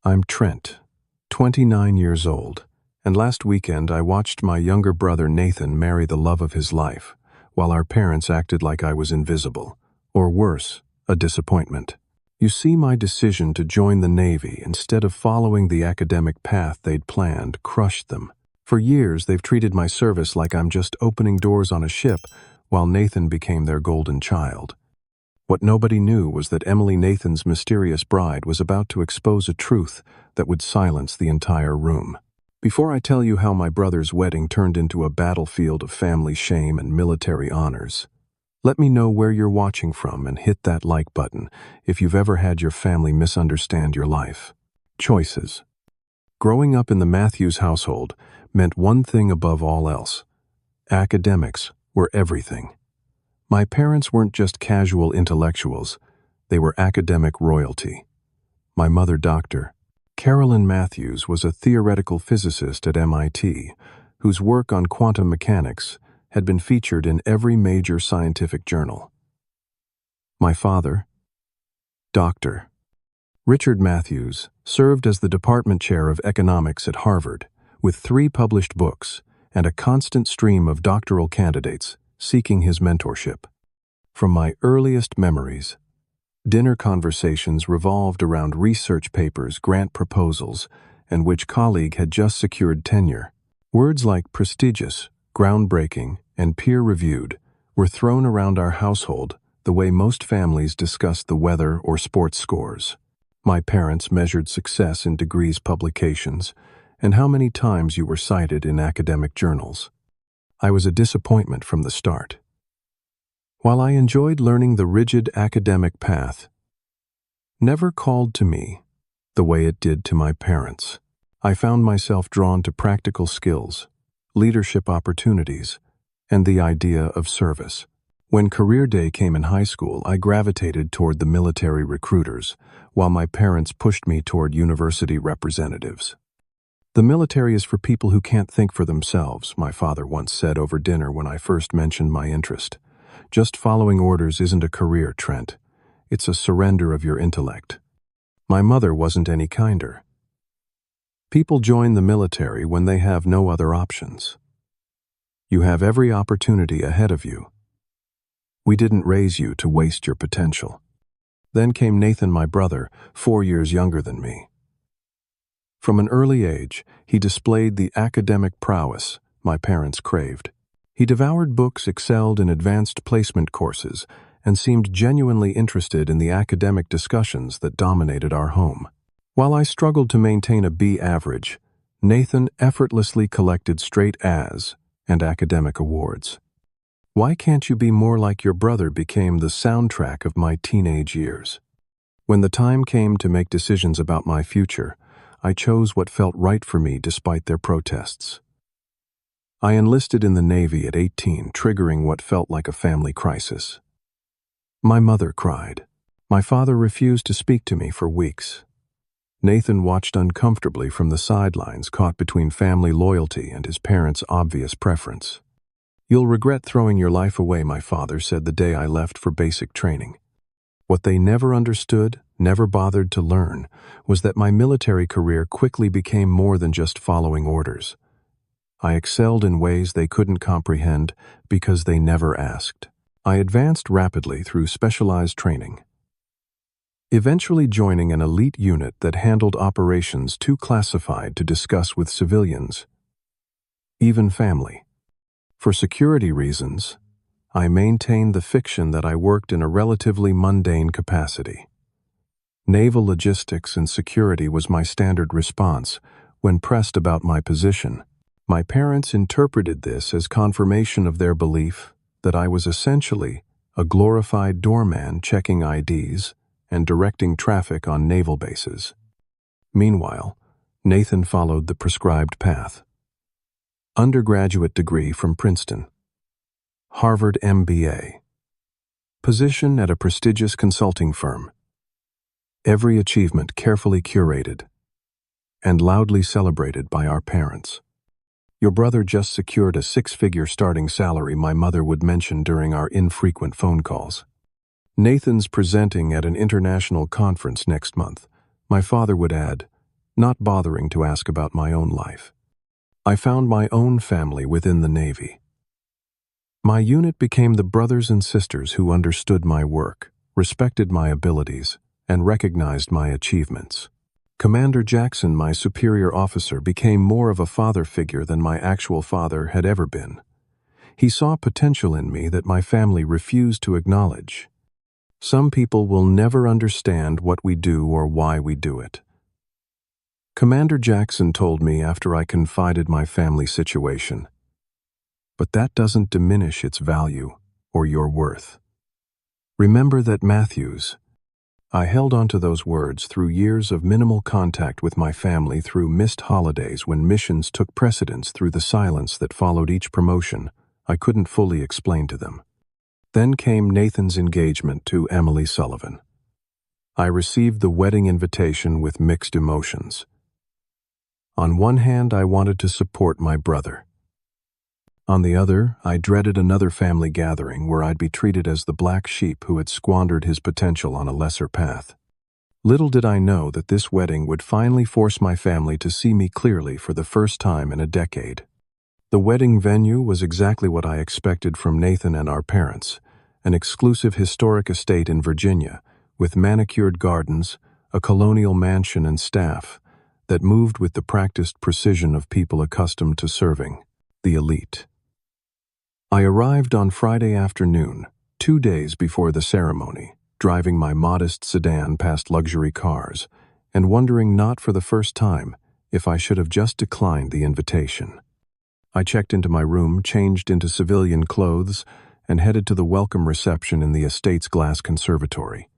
I'm Trent, 29 years old, and last weekend I watched my younger brother Nathan marry the love of his life, while our parents acted like I was invisible, or worse, a disappointment. You see, my decision to join the Navy instead of following the academic path they'd planned crushed them. For years, they've treated my service like I'm just opening doors on a ship, while Nathan became their golden child. What nobody knew was that Emily, Nathan's mysterious bride, was about to expose a truth that would silence the entire room. Before I tell you how my brother's wedding turned into a battlefield of family shame and military honors, let me know where you're watching from and hit that like button if you've ever had your family misunderstand your life. Choices. Growing up in the Matthews household meant one thing above all else. Academics were everything. My parents weren't just casual intellectuals, they were academic royalty. My mother, Dr. Carolyn Matthews, was a theoretical physicist at MIT, whose work on quantum mechanics had been featured in every major scientific journal. My father, Dr. Richard Matthews, served as the department chair of economics at Harvard, with 3 published books and a constant stream of doctoral candidates seeking his mentorship. From my earliest memories, dinner conversations revolved around research papers, grant proposals, and which colleague had just secured tenure. Words like prestigious, groundbreaking, and peer-reviewed were thrown around our household the way most families discussed the weather or sports scores. My parents measured success in degrees, publications, and how many times you were cited in academic journals. I was a disappointment from the start. While I enjoyed learning the rigid academic path, never called to me the way it did to my parents. I found myself drawn to practical skills, leadership opportunities, and the idea of service. When career day came in high school, I gravitated toward the military recruiters, while my parents pushed me toward university representatives. "The military is for people who can't think for themselves," my father once said over dinner when I first mentioned my interest. "Just following orders isn't a career, Trent. It's a surrender of your intellect." My mother wasn't any kinder. "People join the military when they have no other options. You have every opportunity ahead of you. We didn't raise you to waste your potential." Then came Nathan, my brother, 4 years younger than me. From an early age, he displayed the academic prowess my parents craved. He devoured books, excelled in advanced placement courses, and seemed genuinely interested in the academic discussions that dominated our home. While I struggled to maintain a B average, Nathan effortlessly collected straight A's and academic awards. "Why can't you be more like your brother?" became the soundtrack of my teenage years. When the time came to make decisions about my future, I chose what felt right for me despite their protests. I enlisted in the Navy at 18, triggering what felt like a family crisis. My mother cried. My father refused to speak to me for weeks. Nathan watched uncomfortably from the sidelines, caught between family loyalty and his parents' obvious preference. "You'll regret throwing your life away," my father said the day I left for basic training. What they never understood, never bothered to learn, was that my military career quickly became more than just following orders. I excelled in ways they couldn't comprehend because they never asked. I advanced rapidly through specialized training, eventually joining an elite unit that handled operations too classified to discuss with civilians, even family. For security reasons, I maintained the fiction that I worked in a relatively mundane capacity. Naval logistics and security was my standard response when pressed about my position. My parents interpreted this as confirmation of their belief that I was essentially a glorified doorman checking IDs and directing traffic on naval bases. Meanwhile, Nathan followed the prescribed path. Undergraduate degree from Princeton. Harvard MBA. Position at a prestigious consulting firm. Every achievement carefully curated and loudly celebrated by our parents. "Your brother just secured a 6-figure starting salary," my mother would mention during our infrequent phone calls. "Nathan's presenting at an international conference next month," my father would add, not bothering to ask about my own life. I found my own family within the Navy. My unit became the brothers and sisters who understood my work, respected my abilities, and recognized my achievements. Commander Jackson, my superior officer, became more of a father figure than my actual father had ever been. He saw potential in me that my family refused to acknowledge. Some people will never understand what we do or why we do it. Commander Jackson told me after I confided my family situation, but that doesn't diminish its value or your worth. Remember that, Matthews. I held on to those words through years of minimal contact with my family, through missed holidays when missions took precedence, through the silence that followed each promotion I couldn't fully explain to them. Then came Nathan's engagement to Emily Sullivan. I received the wedding invitation with mixed emotions. On one hand, I wanted to support my brother. On the other, I dreaded another family gathering where I'd be treated as the black sheep who had squandered his potential on a lesser path. Little did I know that this wedding would finally force my family to see me clearly for the first time in a decade. The wedding venue was exactly what I expected from Nathan and our parents, an exclusive historic estate in Virginia, with manicured gardens, a colonial mansion and staff that moved with the practiced precision of people accustomed to serving the elite. I arrived on Friday afternoon, 2 days before the ceremony, driving my modest sedan past luxury cars, and wondering not for the first time if I should have just declined the invitation. I checked into my room, changed into civilian clothes, and headed to the welcome reception in the estate's glass conservatory.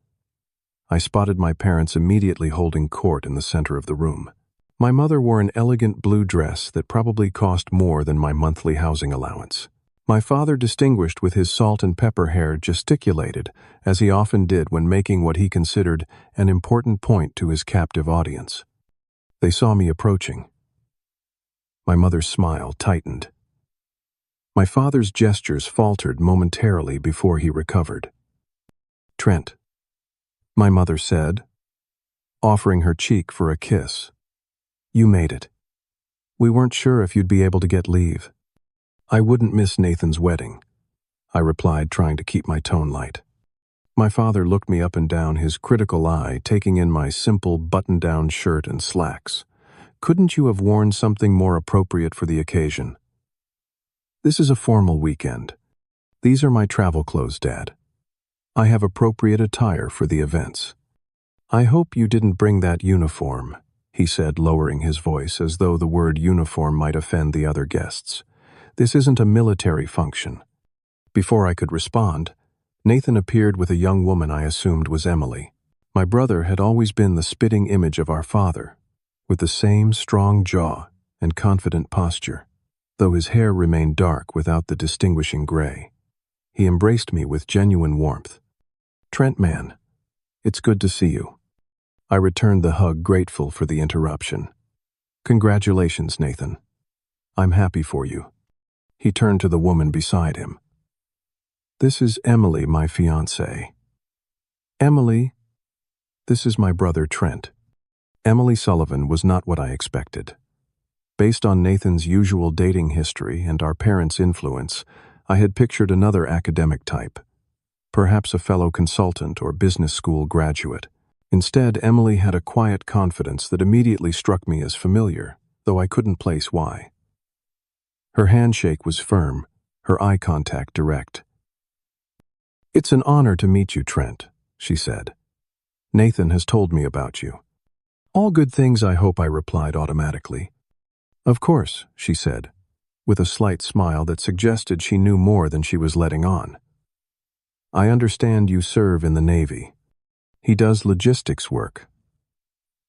I spotted my parents immediately holding court in the center of the room. My mother wore an elegant blue dress that probably cost more than my monthly housing allowance. My father, distinguished with his salt and pepper hair, gesticulated, as he often did when making what he considered an important point to his captive audience. They saw me approaching. My mother's smile tightened. My father's gestures faltered momentarily before he recovered. "Trent," my mother said, offering her cheek for a kiss. "You made it. We weren't sure if you'd be able to get leave." "I wouldn't miss Nathan's wedding," I replied, trying to keep my tone light. My father looked me up and down, his critical eye taking in my simple button-down shirt and slacks. "Couldn't you have worn something more appropriate for the occasion?" "This is a formal weekend. These are my travel clothes, Dad. I have appropriate attire for the events." "I hope you didn't bring that uniform," he said, lowering his voice as though the word uniform might offend the other guests. "This isn't a military function." Before I could respond, Nathan appeared with a young woman I assumed was Emily. My brother had always been the spitting image of our father, with the same strong jaw and confident posture, though his hair remained dark without the distinguishing gray. He embraced me with genuine warmth. "Trent, man, it's good to see you." I returned the hug, grateful for the interruption. "Congratulations, Nathan. I'm happy for you." He turned to the woman beside him. "This is Emily, my fiancée." "Emily, this is my brother Trent." Emily Sullivan was not what I expected. Based on Nathan's usual dating history and our parents' influence, I had pictured another academic type, perhaps a fellow consultant or business school graduate. Instead, Emily had a quiet confidence that immediately struck me as familiar, though I couldn't place why. Her handshake was firm, her eye contact direct. "It's an honor to meet you, Trent," she said. "Nathan has told me about you." "All good things, I hope," I replied automatically. "Of course," she said, with a slight smile that suggested she knew more than she was letting on. "I understand you serve in the Navy." "He does logistics work."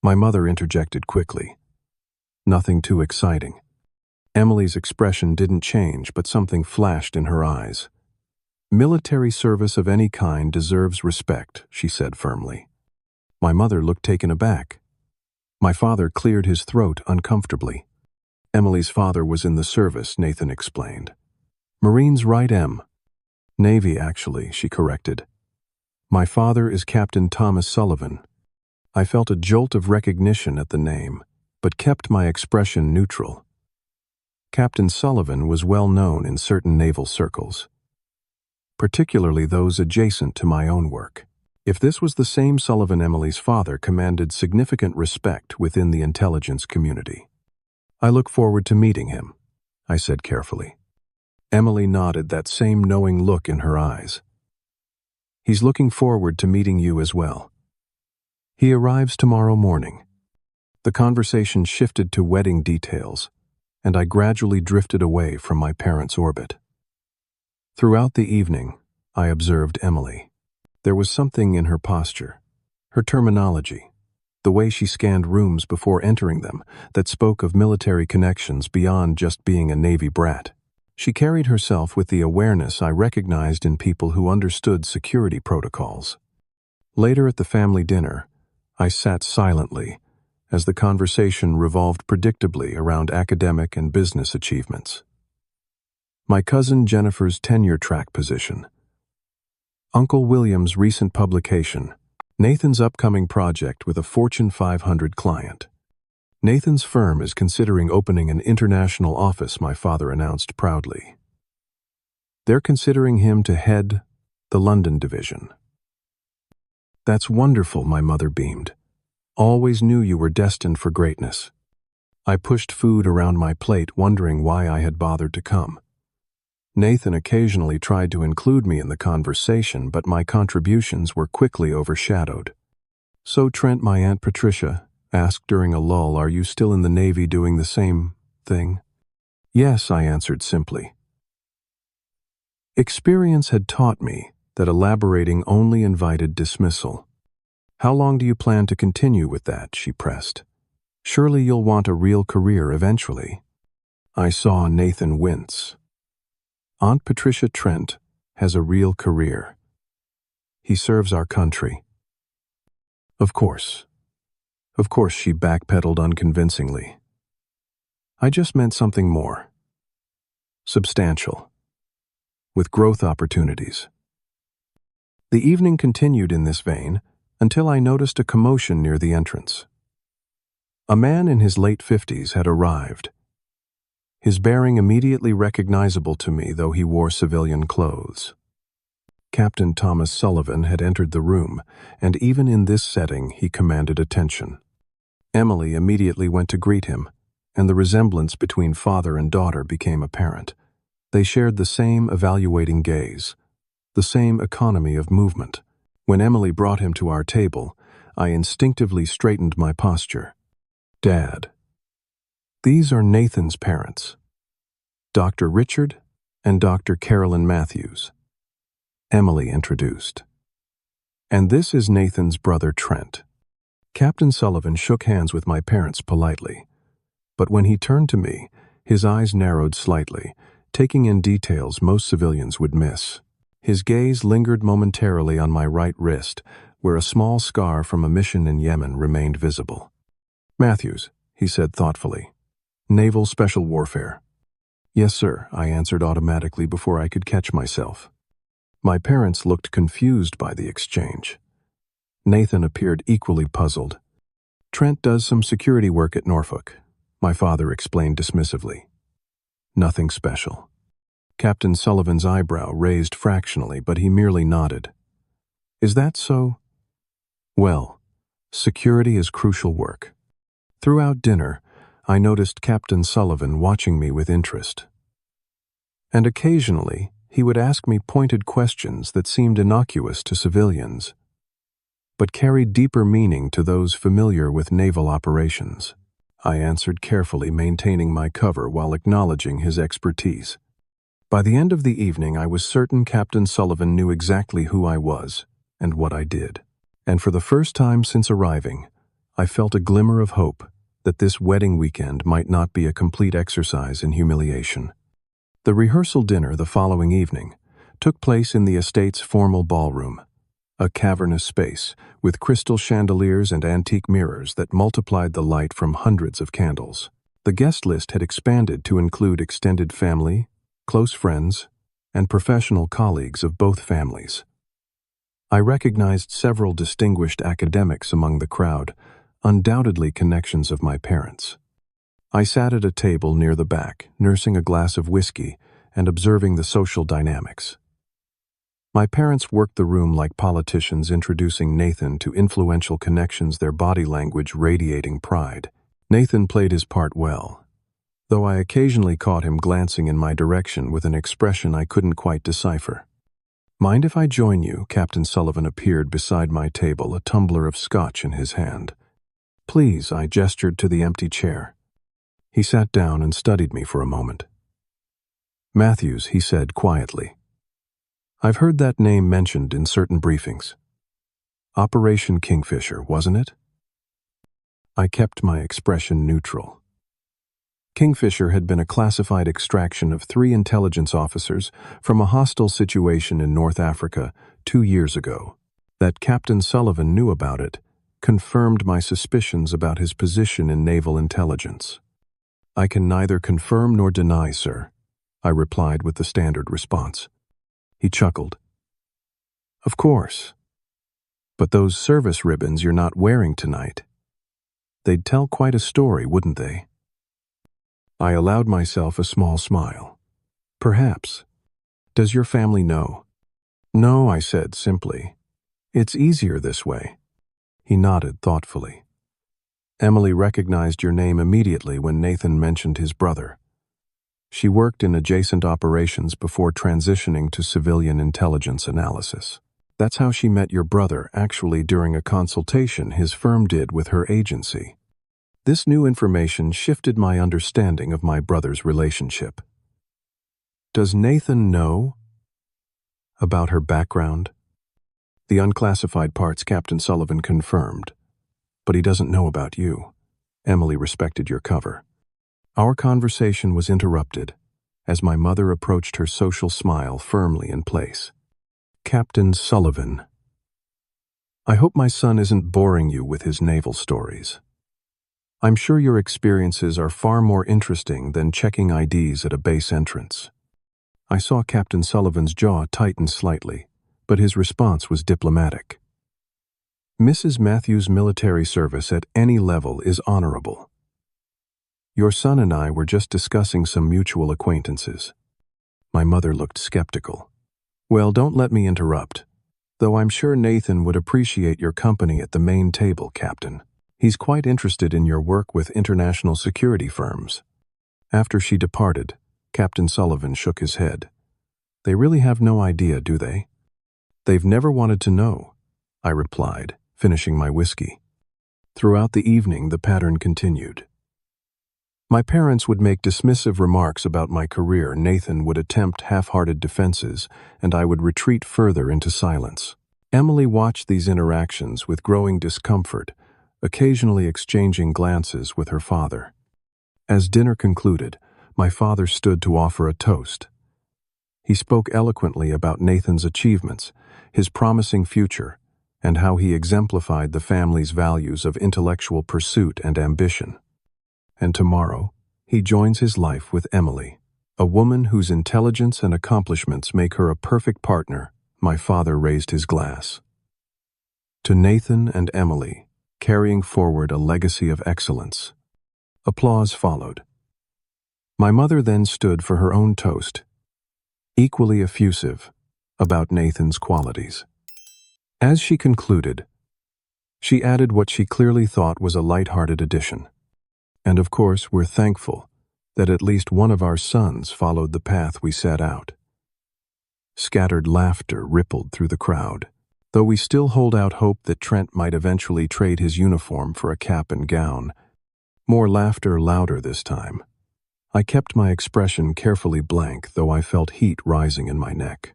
My mother interjected quickly. "Nothing too exciting." Emily's expression didn't change, but something flashed in her eyes. "Military service of any kind deserves respect," she said firmly. My mother looked taken aback. My father cleared his throat uncomfortably. "Emily's father was in the service," Nathan explained. "Marines, right, Em?" "Navy, actually," she corrected. "My father is Captain Thomas Sullivan." I felt a jolt of recognition at the name. but kept my expression neutral. Captain Sullivan was well known in certain naval circles, particularly those adjacent to my own work. If this was the same Sullivan Emily's father commanded significant respect within the intelligence community. "I look forward to meeting him," I said carefully. Emily nodded, that same knowing look in her eyes. "He's looking forward to meeting you as well. He arrives tomorrow morning." The conversation shifted to wedding details, and I gradually drifted away from my parents' orbit. Throughout the evening, I observed Emily. There was something in her posture, her terminology, the way she scanned rooms before entering them, that spoke of military connections beyond just being a Navy brat. She carried herself with the awareness I recognized in people who understood security protocols. Later at the family dinner, I sat silently as the conversation revolved predictably around academic and business achievements. My cousin Jennifer's tenure track position, Uncle William's recent publication, Nathan's upcoming project with a Fortune 500 client. Nathan's firm is considering opening an international office, my father announced proudly. They're considering him to head the London division. "That's wonderful," my mother beamed. "Always knew you were destined for greatness." I pushed food around my plate, wondering why I had bothered to come. Nathan occasionally tried to include me in the conversation, but my contributions were quickly overshadowed. "So Trent," my Aunt Patricia asked during a lull, "are you still in the Navy doing the same thing?" "Yes," I answered simply. Experience had taught me that elaborating only invited dismissal. "How long do you plan to continue with that?" she pressed. "Surely you'll want a real career eventually." I saw Nathan wince. Aunt Patricia, Trent has a real career. He serves our country. Of course, she backpedaled unconvincingly. I just meant something more. Substantial. With growth opportunities. The evening continued in this vein until I noticed a commotion near the entrance. A man in his late 50s had arrived, his bearing immediately recognizable to me, though he wore civilian clothes. Captain Thomas Sullivan had entered the room, and even in this setting he commanded attention. Emily immediately went to greet him, and the resemblance between father and daughter became apparent. They shared the same evaluating gaze, the same economy of movement. When Emily brought him to our table, I instinctively straightened my posture. "Dad. These are Nathan's parents, Dr. Richard and Dr. Carolyn Matthews," Emily introduced. "And this is Nathan's brother Trent." Captain Sullivan shook hands with my parents politely, but when he turned to me, his eyes narrowed slightly, taking in details most civilians would miss. His gaze lingered momentarily on my right wrist, where a small scar from a mission in Yemen remained visible. "Matthews," he said thoughtfully. "Naval Special Warfare." "Yes, sir," I answered automatically before I could catch myself. My parents looked confused by the exchange. Nathan appeared equally puzzled. "Trent does some security work at Norfolk," my father explained dismissively. "Nothing special." Captain Sullivan's eyebrow raised fractionally, but he merely nodded. "Is that so? Well, security is crucial work." Throughout dinner, I noticed Captain Sullivan watching me with interest. And occasionally, he would ask me pointed questions that seemed innocuous to civilians, but carried deeper meaning to those familiar with naval operations. I answered carefully, maintaining my cover while acknowledging his expertise. By the end of the evening, I was certain Captain Sullivan knew exactly who I was and what I did. And for the first time since arriving, I felt a glimmer of hope that this wedding weekend might not be a complete exercise in humiliation. The rehearsal dinner the following evening took place in the estate's formal ballroom, a cavernous space with crystal chandeliers and antique mirrors that multiplied the light from hundreds of candles. The guest list had expanded to include extended family, close friends, and professional colleagues of both families. I recognized several distinguished academics among the crowd, undoubtedly connections of my parents. I sat at a table near the back, nursing a glass of whiskey and observing the social dynamics. My parents worked the room like politicians introducing Nathan to influential connections, their body language radiating pride. Nathan played his part well, though I occasionally caught him glancing in my direction with an expression I couldn't quite decipher. "Mind if I join you?" Captain Sullivan appeared beside my table, a tumbler of scotch in his hand. "Please," I gestured to the empty chair. He sat down and studied me for a moment. "Matthews," he said quietly. "I've heard that name mentioned in certain briefings. Operation Kingfisher, wasn't it?" I kept my expression neutral. Kingfisher had been a classified extraction of 3 intelligence officers from a hostile situation in North Africa 2 years ago. That Captain Sullivan knew about it confirmed my suspicions about his position in naval intelligence. "I can neither confirm nor deny, sir," I replied with the standard response. He chuckled. "Of course. But those service ribbons you're not wearing tonight, they'd tell quite a story, wouldn't they?" I allowed myself a small smile. "Perhaps. Does your family know?" "No," I said simply. "It's easier this way." He nodded thoughtfully. "Emily recognized your name immediately when Nathan mentioned his brother. She worked in adjacent operations before transitioning to civilian intelligence analysis. That's how she met your brother, actually during a consultation his firm did with her agency. This new information shifted my understanding of my brother's relationship." "Does Nathan know about her background?" "The unclassified parts Captain Sullivan confirmed. But he doesn't know about you. Emily respected your cover." Our conversation was interrupted as my mother approached, her social smile firmly in place. "Captain Sullivan, I hope my son isn't boring you with his naval stories. I'm sure your experiences are far more interesting than checking IDs at a base entrance." I saw Captain Sullivan's jaw tighten slightly, but his response was diplomatic. "Mrs. Matthews' military service at any level is honorable. Your son and I were just discussing some mutual acquaintances." My mother looked skeptical. "Well, don't let me interrupt. Though I'm sure Nathan would appreciate your company at the main table, Captain. He's quite interested in your work with international security firms." After she departed, Captain Sullivan shook his head. "They really have no idea, do they?" "They've never wanted to know," I replied, finishing my whiskey. Throughout the evening, the pattern continued. My parents would make dismissive remarks about my career, Nathan would attempt half-hearted defenses, and I would retreat further into silence. Emily watched these interactions with growing discomfort, occasionally exchanging glances with her father. As dinner concluded, my father stood to offer a toast. He spoke eloquently about Nathan's achievements, his promising future, and how he exemplified the family's values of intellectual pursuit and ambition. And tomorrow, he joins his life with Emily, a woman whose intelligence and accomplishments make her a perfect partner. My father raised his glass. To Nathan and Emily, carrying forward a legacy of excellence. Applause followed. My mother then stood for her own toast, equally effusive about Nathan's qualities. As she concluded, she added what she clearly thought was a light-hearted addition. "And of course, we're thankful that at least one of our sons followed the path we set out." Scattered laughter rippled through the crowd, though we still hold out hope that Trent might eventually trade his uniform for a cap and gown. More laughter, louder this time. I kept my expression carefully blank, though I felt heat rising in my neck.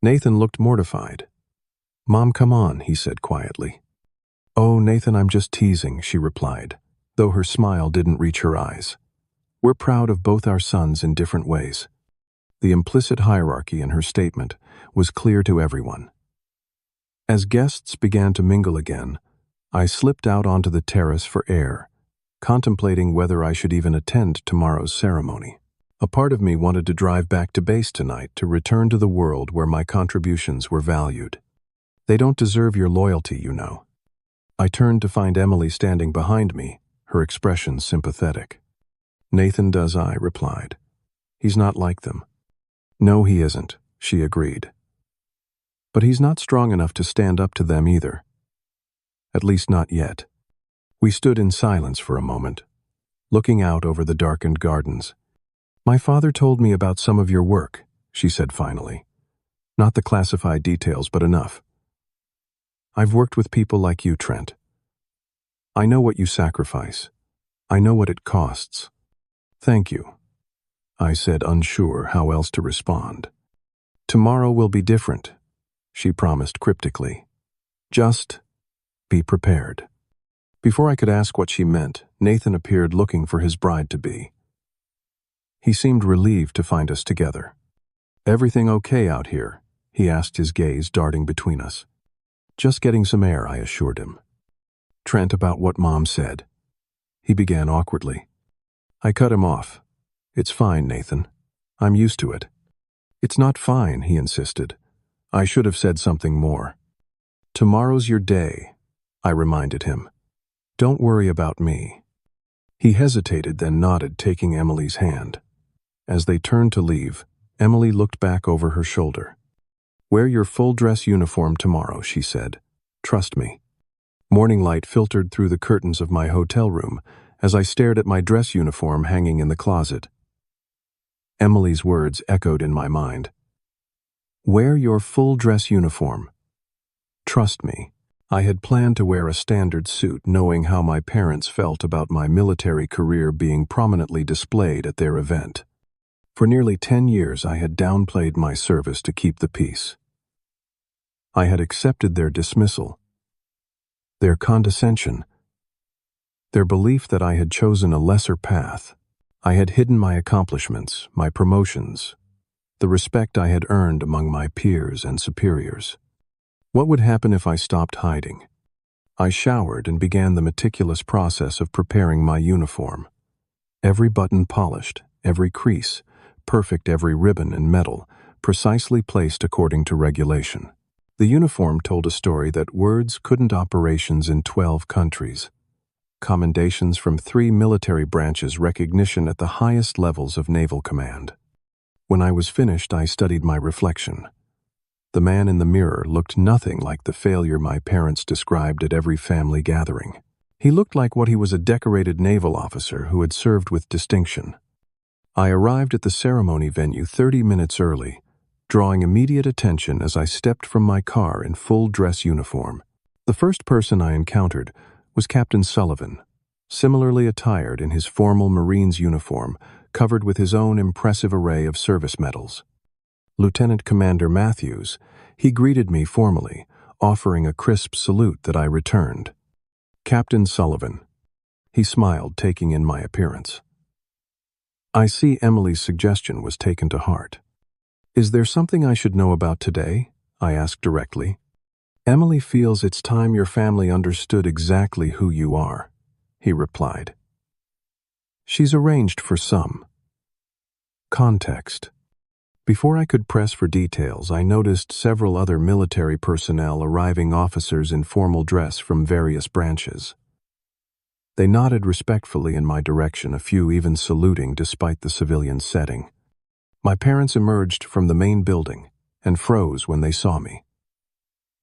Nathan looked mortified. "Mom, come on," he said quietly. "Oh, Nathan, I'm just teasing," she replied, though her smile didn't reach her eyes. "We're proud of both our sons in different ways." The implicit hierarchy in her statement was clear to everyone. As guests began to mingle again, I slipped out onto the terrace for air, contemplating whether I should even attend tomorrow's ceremony. A part of me wanted to drive back to base tonight to return to the world where my contributions were valued. They don't deserve your loyalty, you know. I turned to find Emily standing behind me, her expression sympathetic. "Nathan does," I replied. "He's not like them." "No, he isn't," she agreed. "But he's not strong enough to stand up to them either. At least not yet." We stood in silence for a moment, looking out over the darkened gardens. "My father told me about some of your work," she said finally. "Not the classified details, but enough. I've worked with people like you, Trent. I know what you sacrifice. I know what it costs. Thank you," I said, unsure how else to respond. "Tomorrow will be different," she promised cryptically. "Just be prepared." Before I could ask what she meant, Nathan appeared looking for his bride-to-be. He seemed relieved to find us together. "Everything okay out here?" he asked, his gaze darting between us. "Just getting some air," I assured him. "Trent, about what Mom said," he began awkwardly. I cut him off. "It's fine, Nathan. I'm used to it." "It's not fine," he insisted. "I should have said something more." "Tomorrow's your day," I reminded him. "Don't worry about me." He hesitated, then nodded, taking Emily's hand. As they turned to leave, Emily looked back over her shoulder. "Wear your full-dress uniform tomorrow," she said. "Trust me." Morning light filtered through the curtains of my hotel room as I stared at my dress uniform hanging in the closet. Emily's words echoed in my mind. "Wear your full-dress uniform. Trust me." I had planned to wear a standard suit, knowing how my parents felt about my military career being prominently displayed at their event. For nearly 10 years, I had downplayed my service to keep the peace. I had accepted their dismissal, their condescension, their belief that I had chosen a lesser path. I had hidden my accomplishments, my promotions, the respect I had earned among my peers and superiors. What would happen if I stopped hiding? I showered and began the meticulous process of preparing my uniform. Every button polished, every crease, perfect, every ribbon and medal, precisely placed according to regulation. The uniform told a story that words couldn't. Operations in 12 countries. Commendations from 3 military branches, recognition at the highest levels of naval command. When I was finished, I studied my reflection. The man in the mirror looked nothing like the failure my parents described at every family gathering. He looked like what he was, a decorated naval officer who had served with distinction. I arrived at the ceremony venue 30 minutes early, drawing immediate attention as I stepped from my car in full dress uniform. The first person I encountered was Captain Sullivan, similarly attired in his formal Marines uniform, covered with his own impressive array of service medals. Lieutenant Commander Matthews, he greeted me formally, offering a crisp salute that I returned. "Captain Sullivan." He smiled, taking in my appearance. I see Emily's suggestion was taken to heart. "Is there something I should know about today?" I asked directly. "Emily feels it's time your family understood exactly who you are," he replied. "She's arranged for some context." Before I could press for details, I noticed several other military personnel arriving, officers in formal dress from various branches. They nodded respectfully in my direction, a few even saluting despite the civilian setting. My parents emerged from the main building and froze when they saw me.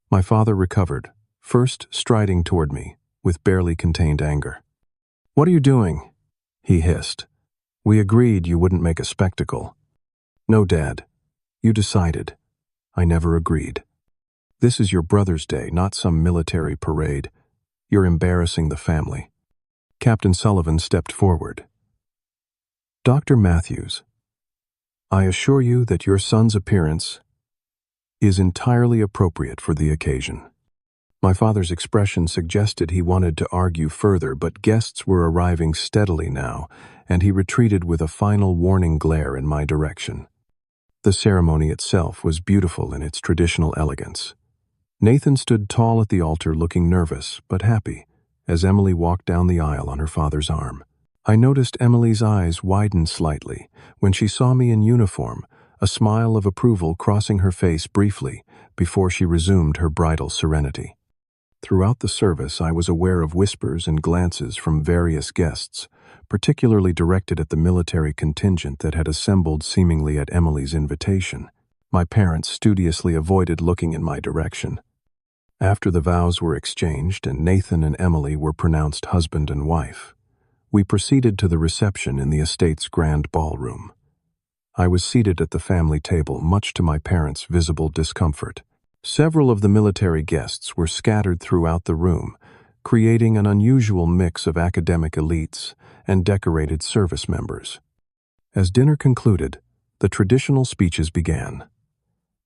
My father recovered, first striding toward me with barely contained anger. "What are you doing?" he hissed. "We agreed you wouldn't make a spectacle." "No, Dad. You decided. I never agreed. This is your brother's day, not some military parade. You're embarrassing the family." Captain Sullivan stepped forward. "Dr. Matthews, I assure you that your son's appearance is entirely appropriate for the occasion." My father's expression suggested he wanted to argue further, but guests were arriving steadily now, and he retreated with a final warning glare in my direction. The ceremony itself was beautiful in its traditional elegance. Nathan stood tall at the altar, looking nervous but happy, as Emily walked down the aisle on her father's arm. I noticed Emily's eyes widen slightly when she saw me in uniform, a smile of approval crossing her face briefly before she resumed her bridal serenity. Throughout the service, I was aware of whispers and glances from various guests, particularly directed at the military contingent that had assembled seemingly at Emily's invitation. My parents studiously avoided looking in my direction. After the vows were exchanged and Nathan and Emily were pronounced husband and wife, we proceeded to the reception in the estate's grand ballroom. I was seated at the family table, much to my parents' visible discomfort. Several of the military guests were scattered throughout the room, creating an unusual mix of academic elites and decorated service members. As dinner concluded, the traditional speeches began.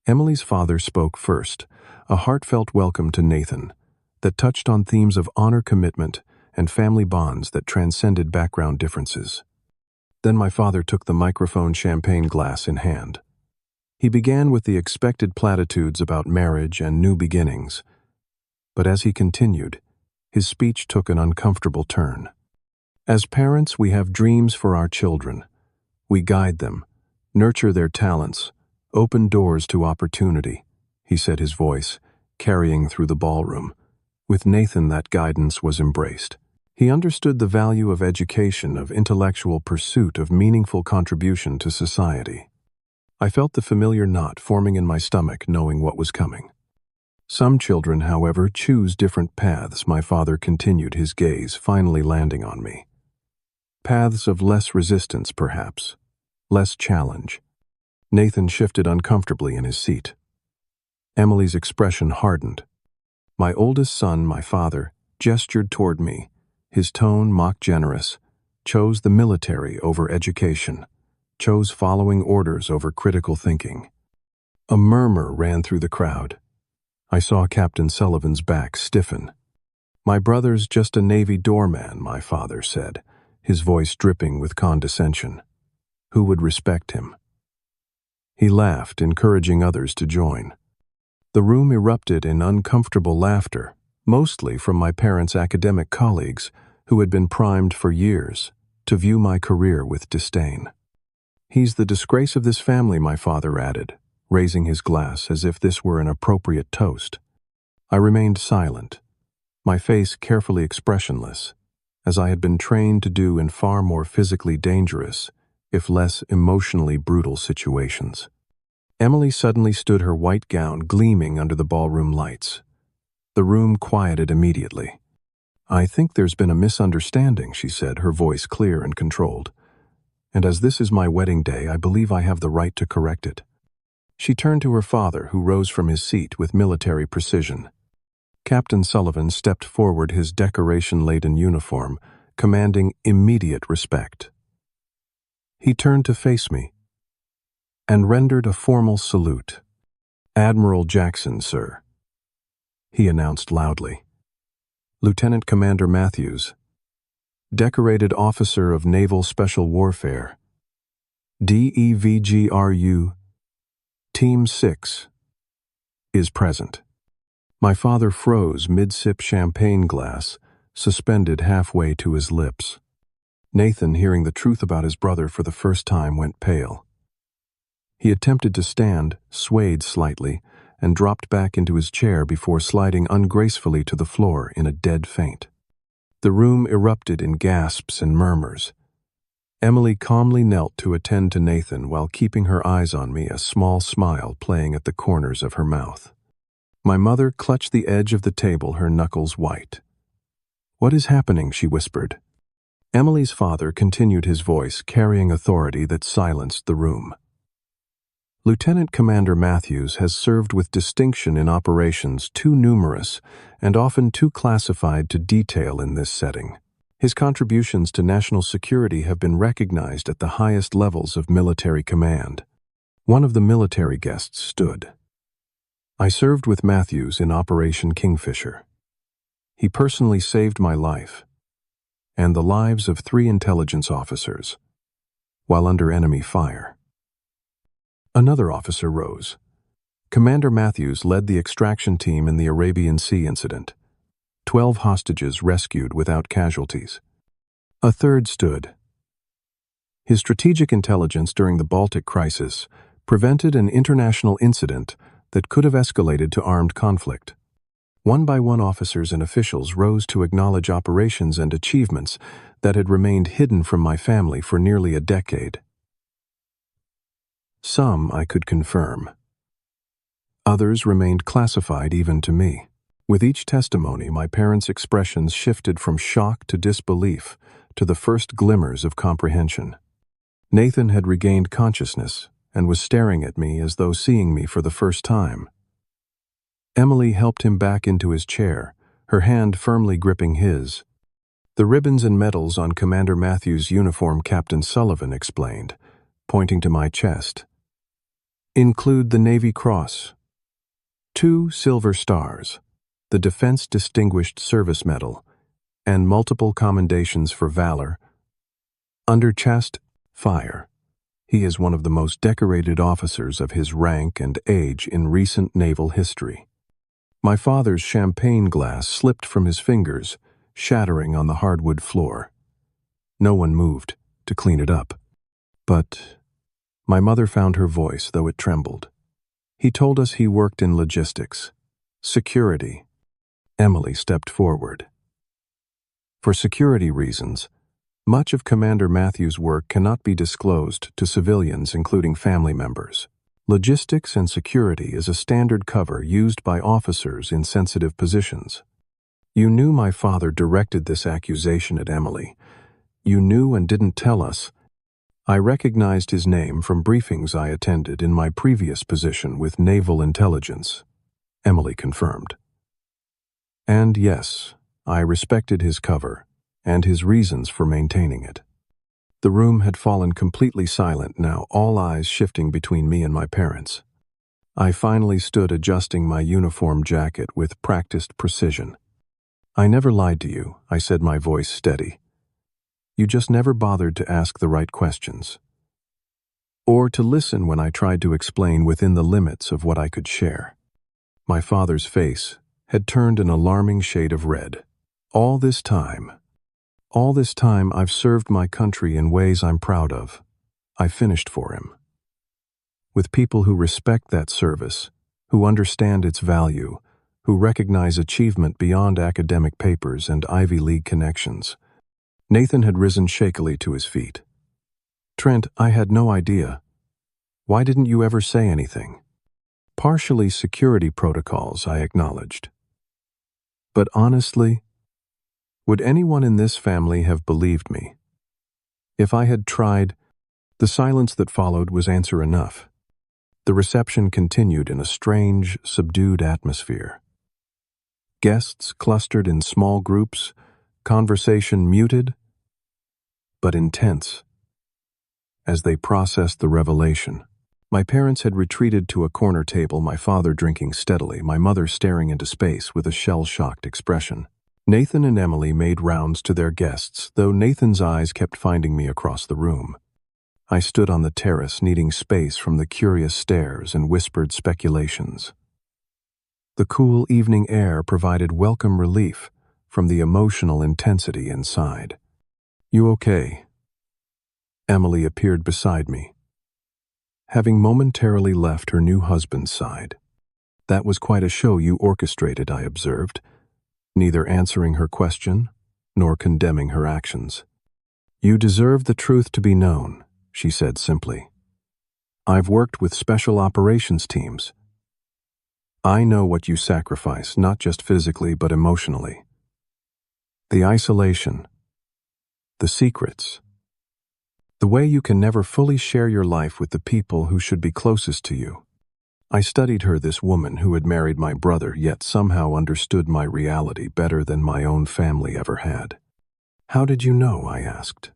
Emily's father spoke first, a heartfelt welcome to Nathan that touched on themes of honor, commitment, and family bonds that transcended background differences. Then my father took the microphone, champagne glass in hand. He began with the expected platitudes about marriage and new beginnings, but as he continued, his speech took an uncomfortable turn. As parents, we have dreams for our children. We guide them, nurture their talents, open doors to opportunity, he said, his voice carrying through the ballroom. With Nathan, that guidance was embraced. He understood the value of education, of intellectual pursuit, of meaningful contribution to society. I felt the familiar knot forming in my stomach, knowing what was coming. Some children, however, choose different paths, my father continued, his gaze finally landing on me. Paths of less resistance, perhaps, less challenge. Nathan shifted uncomfortably in his seat. Emily's expression hardened. My oldest son, my father, gestured toward me, his tone mock generous, chose the military over education, chose following orders over critical thinking. A murmur ran through the crowd. I saw Captain Sullivan's back stiffen. My brother's just a Navy doorman, my father said, his voice dripping with condescension. Who would respect him? He laughed, encouraging others to join. The room erupted in uncomfortable laughter, mostly from my parents' academic colleagues who had been primed for years to view my career with disdain. He's the disgrace of this family, my father added, raising his glass as if this were an appropriate toast. I remained silent, my face carefully expressionless, as I had been trained to do in far more physically dangerous, if less emotionally brutal situations. Emily suddenly stood, her white gown gleaming under the ballroom lights. The room quieted immediately. I think there's been a misunderstanding, she said, her voice clear and controlled. And as this is my wedding day, I believe I have the right to correct it. She turned to her father, who rose from his seat with military precision. Captain Sullivan stepped forward, his decoration-laden uniform commanding immediate respect. He turned to face me and rendered a formal salute. Admiral Jackson, sir, he announced loudly. Lieutenant Commander Matthews, Decorated Officer of Naval Special Warfare, DEVGRU, Team 6, is present. My father froze, mid-sip champagne glass, suspended halfway to his lips. Nathan, hearing the truth about his brother for the first time, went pale. He attempted to stand, swayed slightly, and dropped back into his chair before sliding ungracefully to the floor in a dead faint. The room erupted in gasps and murmurs. Emily calmly knelt to attend to Nathan while keeping her eyes on me, a small smile playing at the corners of her mouth. My mother clutched the edge of the table, her knuckles white. "What is happening?" she whispered. Emily's father continued, his voice carrying authority that silenced the room. Lieutenant Commander Matthews has served with distinction in operations too numerous and often too classified to detail in this setting. His contributions to national security have been recognized at the highest levels of military command. One of the military guests stood. I served with Matthews in Operation Kingfisher. He personally saved my life and the lives of 3 intelligence officers while under enemy fire. Another officer rose. Commander Matthews led the extraction team in the Arabian Sea incident. 12 hostages rescued without casualties. A third stood. His strategic intelligence during the Baltic crisis prevented an international incident that could have escalated to armed conflict. One by one, officers and officials rose to acknowledge operations and achievements that had remained hidden from my family for nearly a decade. Some I could confirm. Others remained classified even to me. With each testimony, my parents' expressions shifted from shock to disbelief to the first glimmers of comprehension. Nathan had regained consciousness and was staring at me as though seeing me for the first time. Emily helped him back into his chair, her hand firmly gripping his. "The ribbons and medals on Commander Matthews' uniform," Captain Sullivan explained, pointing to my chest, "include the Navy Cross, 2 silver stars, the Defense Distinguished Service Medal, and multiple commendations for valor. Under chest, fire. He is one of the most decorated officers of his rank and age in recent naval history." My father's champagne glass slipped from his fingers, shattering on the hardwood floor. No one moved to clean it up. But my mother found her voice, though it trembled. "He told us he worked in logistics. Security." Emily stepped forward. "For security reasons, much of Commander Matthews' work cannot be disclosed to civilians, including family members. Logistics and security is a standard cover used by officers in sensitive positions. You knew my father directed this accusation at Emily. You knew and didn't tell us." I recognized his name from briefings I attended in my previous position with Naval Intelligence, Emily confirmed. "And yes, I respected his cover and his reasons for maintaining it." The room had fallen completely silent now, all eyes shifting between me and my parents. I finally stood, adjusting my uniform jacket with practiced precision. "I never lied to you," I said, my voice steady. "You just never bothered to ask the right questions, or to listen when I tried to explain within the limits of what I could share." My father's face had turned an alarming shade of red. All this time I've served my country in ways I'm proud of. I finished for him. With people who respect that service, who understand its value, who recognize achievement beyond academic papers and Ivy League connections. Nathan had risen shakily to his feet. "Trent, I had no idea. Why didn't you ever say anything?" "Partially security protocols," I acknowledged. "But honestly, would anyone in this family have believed me? If I had tried..." The silence that followed was answer enough. The reception continued in a strange, subdued atmosphere. Guests clustered in small groups, conversation muted, but intense. As they processed the revelation, my parents had retreated to a corner table, my father drinking steadily, my mother staring into space with a shell-shocked expression. Nathan and Emily made rounds to their guests, though Nathan's eyes kept finding me across the room. I stood on the terrace, needing space from the curious stares and whispered speculations. The cool evening air provided welcome relief from the emotional intensity inside. "You okay?" Emily appeared beside me, having momentarily left her new husband's side. "That was quite a show you orchestrated," I observed, neither answering her question nor condemning her actions. "You deserve the truth to be known," she said simply. "I've worked with special operations teams. I know what you sacrifice, not just physically but emotionally. The isolation, the secrets, the way you can never fully share your life with the people who should be closest to you." I studied her, this woman who had married my brother, yet somehow understood my reality better than my own family ever had. "How did you know?" I asked.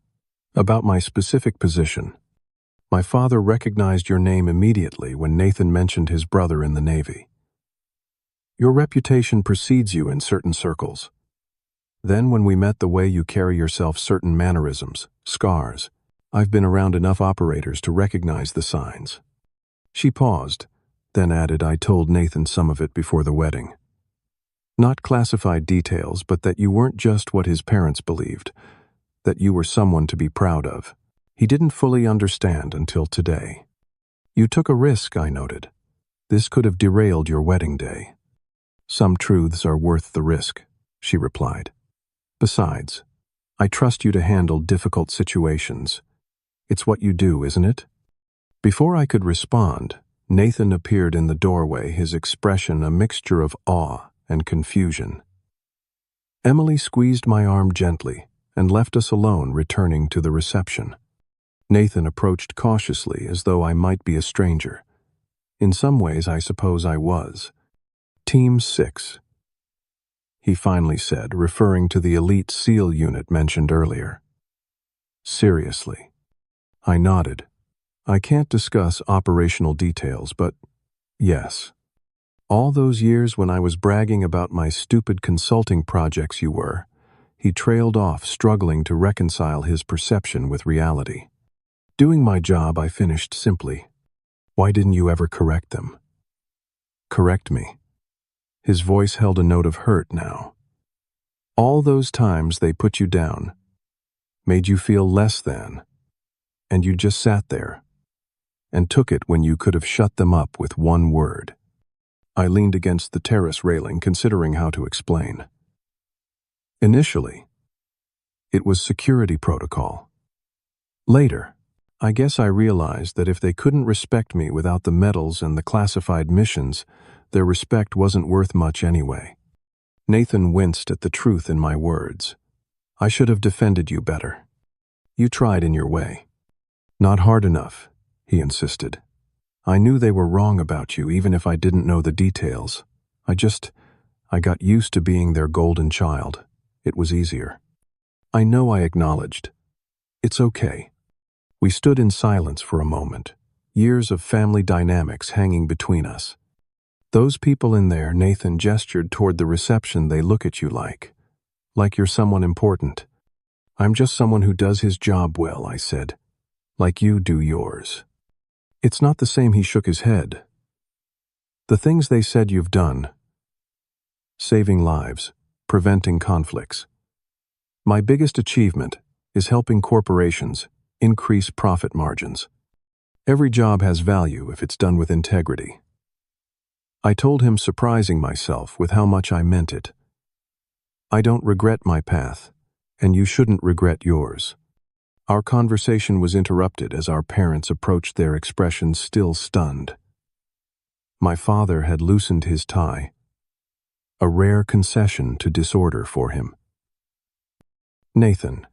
"About my specific position. My father recognized your name immediately when Nathan mentioned his brother in the Navy. Your reputation precedes you in certain circles. Then when we met, the way you carry yourself, certain mannerisms, scars. I've been around enough operators to recognize the signs." She paused, then added, "I told Nathan some of it before the wedding. Not classified details, but that you weren't just what his parents believed, that you were someone to be proud of. He didn't fully understand until today. You took a risk," I noted. "This could have derailed your wedding day." Some truths are worth the risk, she replied. Besides, I trust you to handle difficult situations. It's what you do, isn't it? Before I could respond, Nathan appeared in the doorway, his expression a mixture of awe and confusion. Emily squeezed my arm gently and left us alone, returning to the reception. Nathan approached cautiously, as though I might be a stranger. In some ways, I suppose I was. Team 6, he finally said, referring to the elite SEAL unit mentioned earlier. Seriously. I nodded. I can't discuss operational details, but yes. All those years when I was bragging about my stupid consulting projects you were. He trailed off, struggling to reconcile his perception with reality. Doing my job, I finished simply. Why didn't you ever correct them? Correct me. His voice held a note of hurt now. All those times they put you down, made you feel less than, and you just sat there and took it when you could have shut them up with one word. I leaned against the terrace railing, considering how to explain. Initially, it was security protocol. Later, I guess I realized that if they couldn't respect me without the medals and the classified missions, their respect wasn't worth much anyway. Nathan winced at the truth in my words. I should have defended you better. You tried in your way. Not hard enough, he insisted. I knew they were wrong about you, even if I didn't know the details. I got used to being their golden child. It was easier. I know, I acknowledged. It's okay. We stood in silence for a moment, years of family dynamics hanging between us. Those people in there, Nathan gestured toward the reception, they look at you like you're someone important. I'm just someone who does his job well, I said. Like you do yours. It's not the same, he shook his head. The things they said you've done. Saving lives, preventing conflicts. My biggest achievement is helping corporations increase profit margins. Every job has value if it's done with integrity. I told him, surprising myself with how much I meant it. I don't regret my path, and you shouldn't regret yours. Our conversation was interrupted as our parents approached, their expressions still stunned. My father had loosened his tie, a rare concession to disorder for him. Nathan,